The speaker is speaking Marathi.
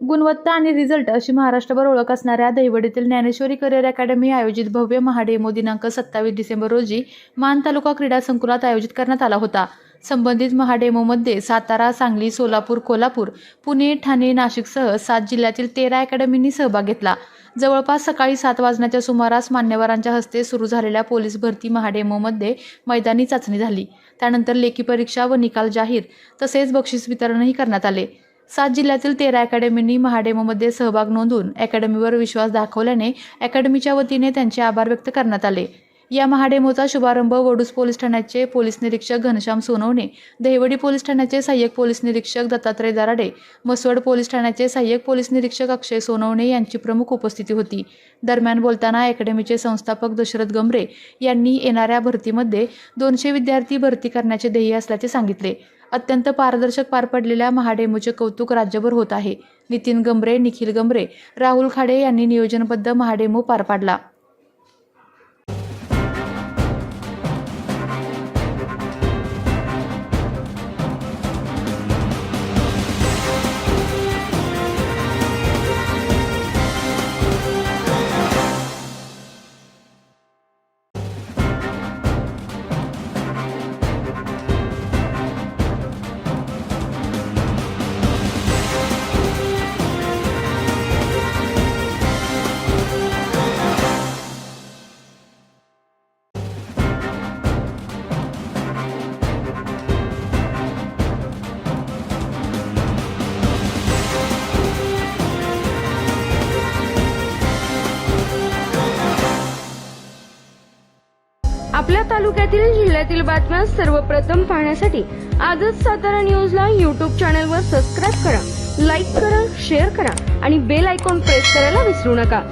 गुणवत्ता आणि रिझल्ट अशी महाराष्ट्रभर ओळख असणाऱ्या दहिवडीतील ज्ञानेश्वरी करिअर अकॅडमी आयोजित भव्य महाडेमो दिनांक 27 डिसेंबर रोजी मान तालुका क्रीडा संकुलात आयोजित करण्यात आला होता। संबंधित महाडेमोमध्ये सातारा, सांगली, सोलापूर, कोल्हापूर, पुणे, ठाणे, नाशिकसह 7 जिल्ह्यातील 13 अकॅडमींनी सहभाग घेतला। जवळपास सकाळी 7 वाजण्याच्या सुमारास मान्यवरांच्या हस्ते सुरू झालेल्या पोलीस भरती महाडेमोमध्ये मैदानी चाचणी झाली। त्यानंतर लेखी परीक्षा व निकाल जाहीर तसेच बक्षीस वितरणही करण्यात आले। 7 जिल्ह्यातील 13 अकॅडमींनी महाडेमोमध्ये सहभाग नोंदवून अकॅडमीवर विश्वास दाखवल्याने अकॅडमीच्या वतीने त्यांचे आभार व्यक्त करण्यात आले। या महाडेमोचा शुभारंभ वडूज पोलीस ठाण्याचे पोलीस निरीक्षक घनश्याम सोनवणे, दहिवडी पोलीस ठाण्याचे सहाय्यक पोलीस निरीक्षक दत्तात्रय दराडे, मसवड पोलीस ठाण्याचे सहाय्यक पोलीस निरीक्षक अक्षय सोनवणे यांची प्रमुख उपस्थिती होती। दरम्यान बोलताना अकॅडमीचे संस्थापक दशरथ गमरे यांनी येणाऱ्या भरतीमध्ये 200 विद्यार्थी भरती करण्याचे ध्येय असल्याचे सांगितले। अत्यंत पारदर्शक पार पडलेल्या महाडेमोचे कौतुक राज्यभर होत आहे। नितीन गमरे, निखिल गमरे, राहुल खाडे यांनी नियोजनबद्ध महाडेमो पार पाडला। आपल्या तालुक्यातील जिल्ह्यातील बातम्या सर्वप्रथम पाहण्यासाठी आजच सातारा न्यूजला YouTube चॅनलवर सबस्क्राइब करा, लाईक करा, शेअर करा आणि बेल आयकॉन प्रेस करायला विसरू नका।